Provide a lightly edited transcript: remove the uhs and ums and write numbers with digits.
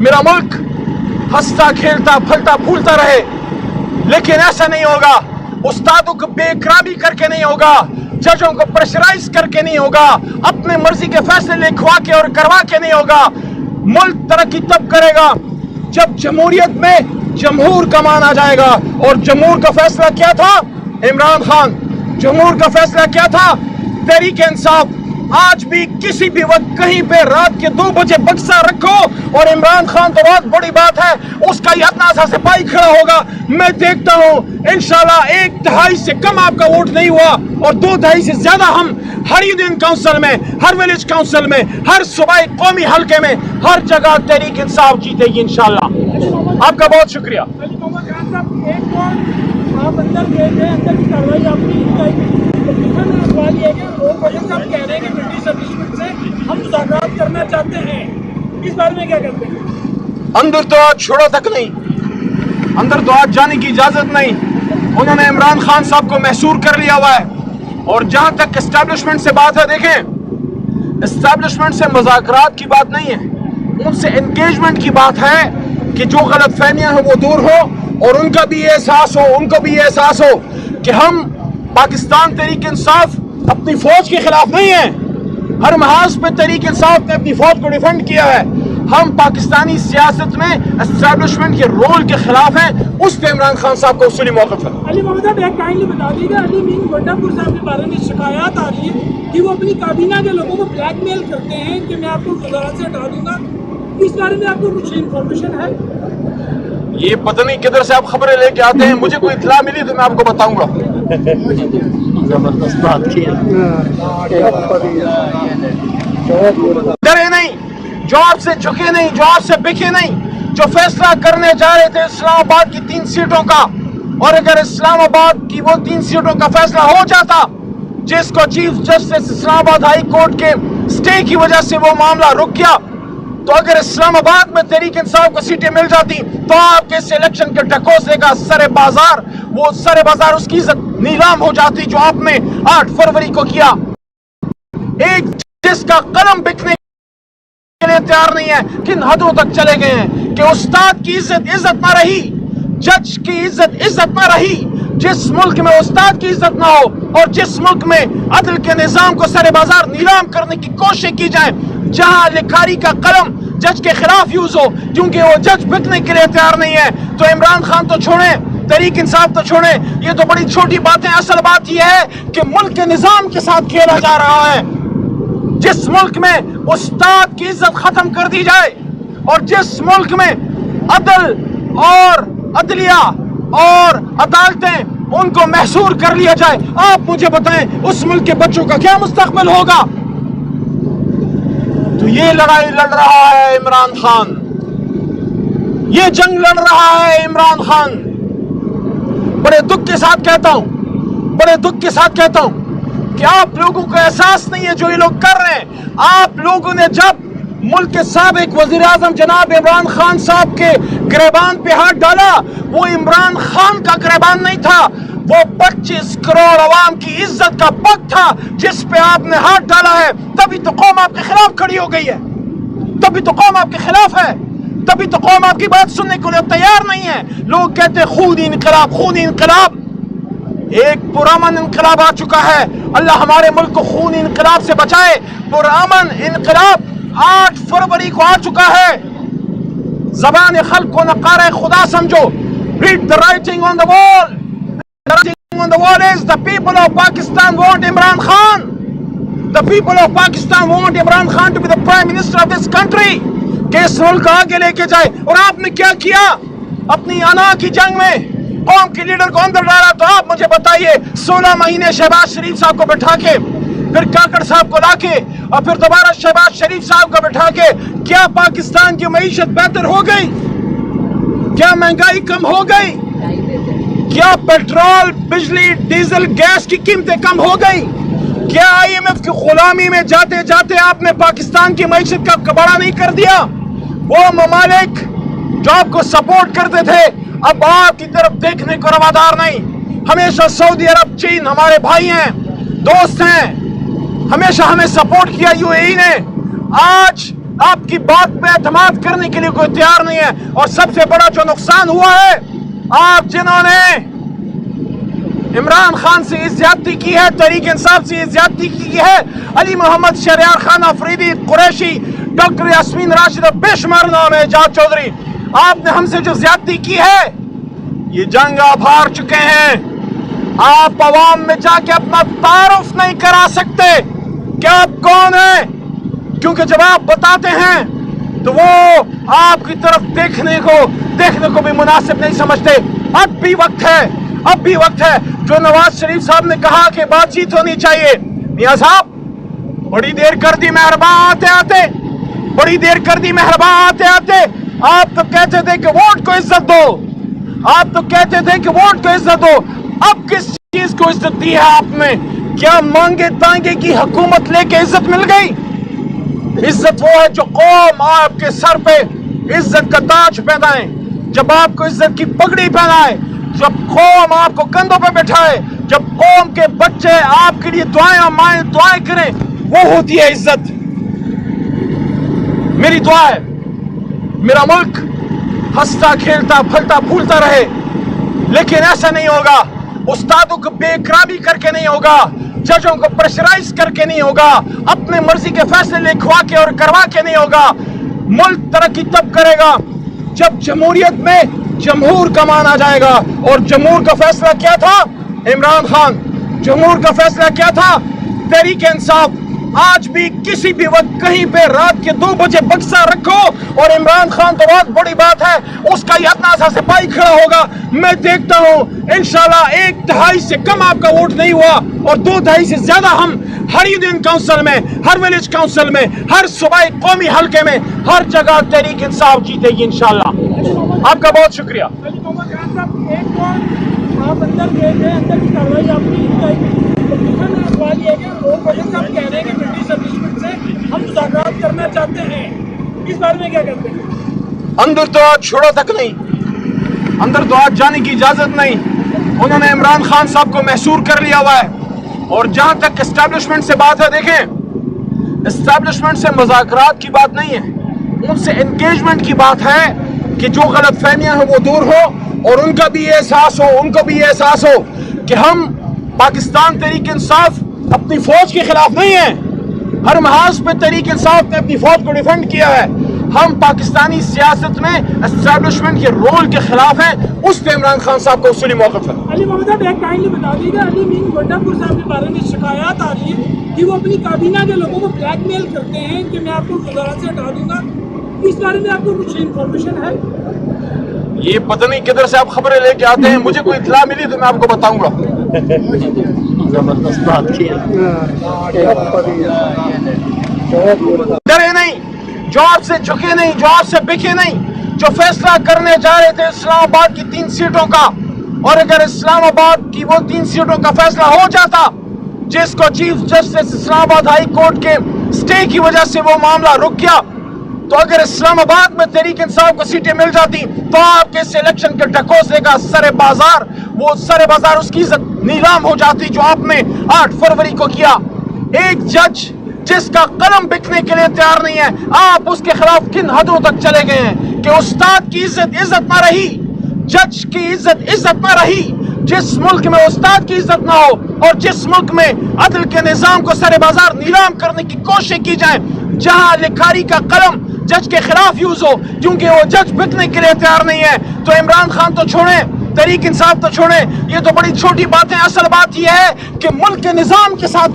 میرا ملک ہنستا کھیلتا پھلتا پھولتا رہے، لیکن ایسا نہیں ہوگا۔ استادوں کو بے احترامی کر کے نہیں ہوگا، ججوں کو پریشرائز کر کے نہیں ہوگا، اپنے مرضی کے فیصلے لکھوا کے اور کروا کے نہیں ہوگا۔ ملک ترقی تب کرے گا جب جمہوریت میں جمہور کا مان آ جائے گا۔ اور جمہور کا فیصلہ کیا تھا؟ عمران خان۔ جمہور کا فیصلہ کیا تھا؟ تحریک انصاف۔ آج بھی کسی بھی وقت کہیں پہ رات کے 2 بجے بکسا رکھو اور عمران خان تو بہت بڑی بات ہے، اس کا یہ اتنا سا سپاہی کھڑا ہوگا۔ میں دیکھتا ہوں انشاءاللہ 1/2 سے کم آپ کا ووٹ نہیں ہوا، اور 2/2 سے زیادہ ہم ہر یونین کونسل میں، ہر ویلیج کونسل میں، ہر صوبائی قومی حلقے میں، ہر جگہ تحریک انصاف جیتے گی انشاءاللہ۔ آپ کا بہت شکریہ۔ آپ اندر گئے تھے، اندر کی کاروائی آپ نے سوال یہ ہے کہ صاحب کہہ رہے ہیں کہ برٹش اسٹیبلشمنٹ سے ہم مذاکرات کرنا چاہتے ہیں، اس بارے میں کیا کہتے ہیں؟ اندر تو آج چھوڑا تک نہیں، اندر تو آج جانے کی اجازت نہیں۔ انہوں نے عمران خان صاحب کو محصور کر لیا ہوا ہے۔ اور جہاں تک اسٹیبلشمنٹ سے بات ہے، دیکھیں اسٹیبلشمنٹ سے مذاکرات کی بات نہیں ہے، ان سے انگیجمنٹ کی بات ہے کہ جو غلط فہمیاں ہیں وہ دور ہو، اور ان کا بھی یہ احساس ہو، ان کو بھی یہ احساس ہو کہ ہم پاکستان تحریک انصاف اپنی فوج کے خلاف نہیں ہیں۔ ہر محاذ پہ تحریک انصاف نے اپنی فوج کو ڈیفینڈ کیا ہے۔ ہم پاکستانی سیاست میں اسٹیبلشمنٹ کے رول کے خلاف ہیں، اس پہ عمران خان صاحب کو اصولی موقف ہے۔ علی محمد صاحب ایک کائنڈلی بتا دیجیے، علی مین گونڈا پور صاحب کے بارے میں شکایات آ رہی ہے کہ وہ اپنی کابینہ کے لوگوں کو بلیک میل کرتے ہیں کہ میں آپ کو وزارت سے ہٹا دوں گا، اس بارے میں آپ کو کچھ انفارمیشن ہے؟ یہ پتہ نہیں کدھر سے آپ خبریں لے کے آتے ہیں، مجھے کوئی اطلاع ملی تو میں آپ کو بتاؤں گا۔ زبردست بات کی ڈرے نہیں، جواب سے جھکے نہیں، جواب سے بکے نہیں۔ جو فیصلہ کرنے جا رہے تھے اسلام آباد کی 3 سیٹوں کا، اور اگر اسلام آباد کی وہ 3 سیٹوں کا فیصلہ ہو جاتا جس کو چیف جسٹس اسلام آباد ہائی کورٹ کے سٹے کی وجہ سے وہ معاملہ رک گیا، تو اگر اسلام آباد میں تحریک انصاف کو سیٹیں مل جاتی تو آپ کے اس الیکشن کے ڈھکوسلے کا سر بازار اس کی عزت نیلام ہو جاتی جو آپ نے 8 فروری کو کیا۔ ایک جس کا قلم بکنے کے لیے تیار نہیں ہے، کن حدوں تک چلے گئے ہیں کہ استاد کی عزت نہ رہی، جج کی عزت نہ رہی۔ جس ملک میں استاد کی عزت نہ ہو اور جس ملک میں عدل کے نظام کو سر بازار نیلام کرنے کی کوشش کی جائے، جہاں لکھاری کا قلم جج کے خلاف یوز ہو کیونکہ وہ جج بکنے کے لیے تیار نہیں ہے، تو عمران خان تو چھوڑیں، تحریک انصاف تو چھوڑیں، یہ تو بڑی چھوٹی باتیں۔ اصل بات یہ ہے کہ ملک کے نظام کے ساتھ کھیلا جا رہا ہے۔ جس ملک میں استاد کی عزت ختم کر دی جائے اور جس ملک میں عدل اور عدلیہ اور عدالتیں ان کو محصور کر لیا جائے، آپ مجھے بتائیں اس ملک کے بچوں کا کیا مستقبل ہوگا؟ تو یہ لڑائی لڑ رہا ہے عمران خان، یہ جنگ لڑ رہا ہے عمران خان۔ بڑے دکھ کے ساتھ کہتا ہوں کہ آپ لوگوں کو احساس نہیں ہے جو یہ لوگ کر رہے ہیں۔ آپ لوگوں نے جب ملک کے سابق وزیر اعظم جناب عمران خان صاحب کے گریبان پہ ہاتھ ڈالا، وہ عمران خان کا گریبان نہیں تھا، وہ 25 کروڑ عوام کی عزت کا پگ تھا جس پہ آپ نے ہاتھ ڈالا ہے۔ تبھی تو قوم آپ کے خلاف کھڑی ہو گئی ہے، تبھی تو قوم آپ کے خلاف ہے، تبھی تو قوم آپ کی بات سننے کو تیار نہیں ہے۔ لوگ کہتے ہیں خونی انقلاب، خونی انقلاب۔ ایک پرامن انقلاب آ چکا ہے، اللہ ہمارے ملک کو خونی انقلاب سے بچائے۔ پرامن انقلاب 8 فروری کو آ چکا ہے۔ زبان خلق کو نقارہ خدا سمجھو۔ Read the writing on the wall. The writing on the wall is the people of Pakistan want Imran Khan. The people of Pakistan want Imran Khan to be the prime minister of this country. کہ اس ملک کو آگے لے کے جائے۔ اور آپ نے کیا کیا؟ اپنی انا کی جنگ میں قوم کے لیڈر کو اندر ڈالا۔ تو آپ مجھے بتائیے 16 مہینے شہباز شریف صاحب کو بٹھا کے، پھر کاکڑ صاحب کو لا کے، اور پھر دوبارہ شہباز شریف صاحب کو بٹھا کے، کیا پاکستان کی معیشت بہتر ہو گئی؟ کیا مہنگائی کم ہو گئی؟ کیا پیٹرول، بجلی، ڈیزل، گیس کی قیمتیں کم ہو گئی؟ کیا IMF کی غلامی میں جاتے جاتے آپ نے پاکستان کی معیشت کا کباڑہ نہیں کر دیا؟ وہ ممالک جو آپ کو سپورٹ کرتے تھے اب آپ کی طرف دیکھنے کو روادار نہیں۔ ہمیشہ سعودی عرب، چین ہمارے بھائی ہیں، دوست ہیں، ہمیشہ ہمیں سپورٹ کیا UAE نے۔ آج آپ کی بات پہ اعتماد کرنے کے لیے کوئی تیار نہیں ہے. اور سب سے بڑا جو نقصان ہوا ہے، آپ جنہوں نے عمران خان سے زیادتی کی ہے، تحریک انصاف سے زیادتی کی ہے، علی محمد شہریار خان افریدی، قریشی، ڈاکٹر یاسمین راشدہ، بے شمار نام ہے، اعجاز چودھری، آپ نے ہم سے جو زیادتی کی ہے، یہ جنگ آپ ہار چکے ہیں. آپ عوام میں جا کے اپنا تعارف نہیں کرا سکتے کہ آپ کون ہیں، کیونکہ جب آپ بتاتے ہیں تو وہ آپ کی طرف دیکھنے کو بھی مناسب نہیں سمجھتے. اب بھی وقت ہے جو نواز شریف صاحب نے کہا کہ بات چیت ہونی چاہیے. میاں صاحب بڑی دیر کر دی مہربان آتے آتے. آپ تو کہتے تھے کہ ووٹ کو عزت دو، اب کس چیز کو عزت دی ہے آپ نے؟ کیا مانگے تانگے کی حکومت لے کے عزت مل گئی؟ عزت وہ ہے جو قوم آپ کے سر پہ عزت کا تاج پہنائے، جب آپ کو عزت کی پگڑی پہنائے، جب قوم آپ کو کندھوں پہ بٹھائے، جب قوم کے بچے آپ کے لیے دعائیں کریں، وہ ہوتی ہے عزت. میری دعا ہے میرا ملک ہنستا کھیلتا پھلتا پھولتا رہے، لیکن ایسا نہیں ہوگا. استادوں کو بے اکرامی کر کے نہیں ہوگا، ججوں کو پریشرائز کر کے نہیں ہوگا، اپنے مرضی کے فیصلے لکھوا کے اور کروا کے نہیں ہوگا. ملک ترقی تب کرے گا جب جمہوریت میں جمہور کا مان آ جائے گا. اور جمہور کا فیصلہ کیا تھا؟ عمران خان. جمہور کا فیصلہ کیا تھا؟ تحریک انصاف. آج بھی کسی بھی وقت کہیں پہ رات کے 2 بجے بکسا رکھو اور عمران خان تو بہت بڑی بات ہے، اس کا یہ اپنا سا سپاہی کھڑا ہوگا. میں دیکھتا ہوں انشاءاللہ 1/2 سے کم آپ کا ووٹ نہیں ہوا، اور 2/2 سے زیادہ ہم ہر یونین کونسل میں، ہر ولیج کونسل میں، ہر صوبائی قومی حلقے میں، ہر جگہ تحریک انصاف جیتے گی انشاءاللہ. آپ کا بہت شکریہ. علی محمد خان صاحب، ایک تو آپ اندر گئے تھے، اندر کی کارروائی آپ نے کی. دوسرا سوال یہ ہے کہ لوگ وزیر صاحب کہہ رہے ہیں کہ برٹش اسٹیبلشمنٹ سے ہم مذاکرات کرنا چاہتے ہیں، اس بارے میں کیا کہتے ہیں؟ اندر تو آج چھوڑا تک نہیں، اندر تو آج جانے کی اجازت نہیں. انہوں نے عمران خان صاحب کو محصور کر لیا ہوا ہے. اور جہاں تک اسٹیبلشمنٹ سے بات ہے، دیکھیں اسٹیبلشمنٹ سے مذاکرات کی بات نہیں ہے، ان سے انگیجمنٹ کی بات ہے کہ جو غلط فہمیاں ہیں وہ دور ہو، اور ان کو بھی یہ احساس ہو کہ ہم پاکستان تحریک انصاف اپنی فوج کے خلاف نہیں ہیں. ہر محاذ پہ تحریک انصاف نے اپنی فوج کو ڈیفینڈ کیا ہے. ہم پاکستانی سیاست میں اسٹیبلشمنٹ کے رول کے خلاف ہیں. اس پہ عمران خان صاحب کا اصولی موقف ہے. علی محمد صاحب ایک کائنڈلی بتا دیجیے، علی مین گونڈا پور صاحب کے بارے میں شکایات آ رہی ہے کہ وہ اپنی کابینہ کے لوگوں کو بلیک میل کرتے ہیں کہ میں آپ کو وزارت سے ہٹا دوں گا. اس بارے میں آپ کو کچھ انفارمیشن ہے؟ یہ پتہ نہیں کدھر سے آپ خبریں لے کے آتے ہیں، مجھے کوئی اطلاع ملی تو میں آپ کو بتاؤں گا. زبردست بات کی. ڈرے نہیں، جو آپ سے جھکے نہیں، جو آپ سے بکے نہیں، جو فیصلہ کرنے جا رہے تھے اسلام آباد کی 3 سیٹوں کا، اور اگر اسلام آباد کی وہ 3 سیٹوں کا فیصلہ ہو جاتا جس کو چیف جسٹس اسلام آباد ہائی کورٹ کے سٹے کی وجہ سے وہ معاملہ رک گیا، تو اگر اسلام آباد میں تحریک انصاف کو سیٹیں مل جاتی تو آپ کے اس الیکشن کے ڈھکوسلے کا سر بازار اس کی عزت نیلام ہو جاتی جو آپ نے 8 فروری کو کیا. ایک جج جس کا قلم بکنے کے لیے تیار نہیں ہے، آپ اس کے خلاف کن حدوں تک چلے گئے ہیں کہ استاد کی عزت نہ رہی، جج کی عزت نہ رہی. جس ملک میں استاد کی عزت نہ ہو، اور جس ملک میں عدل کے نظام کو سر بازار نیلام کرنے کی کوشش کی جائے، جہاں لکھاری کا قلم جج کے خلاف یوز ہو کیونکہ وہ جج بکنے کے لیے تیار نہیں ہے، تو عمران خان تو چھوڑیں، تحریک انصاف تو چھوڑیں، یہ تو بڑی چھوٹی باتیں. اصل بات یہ ہے کہ ملک کے نظام کے ساتھ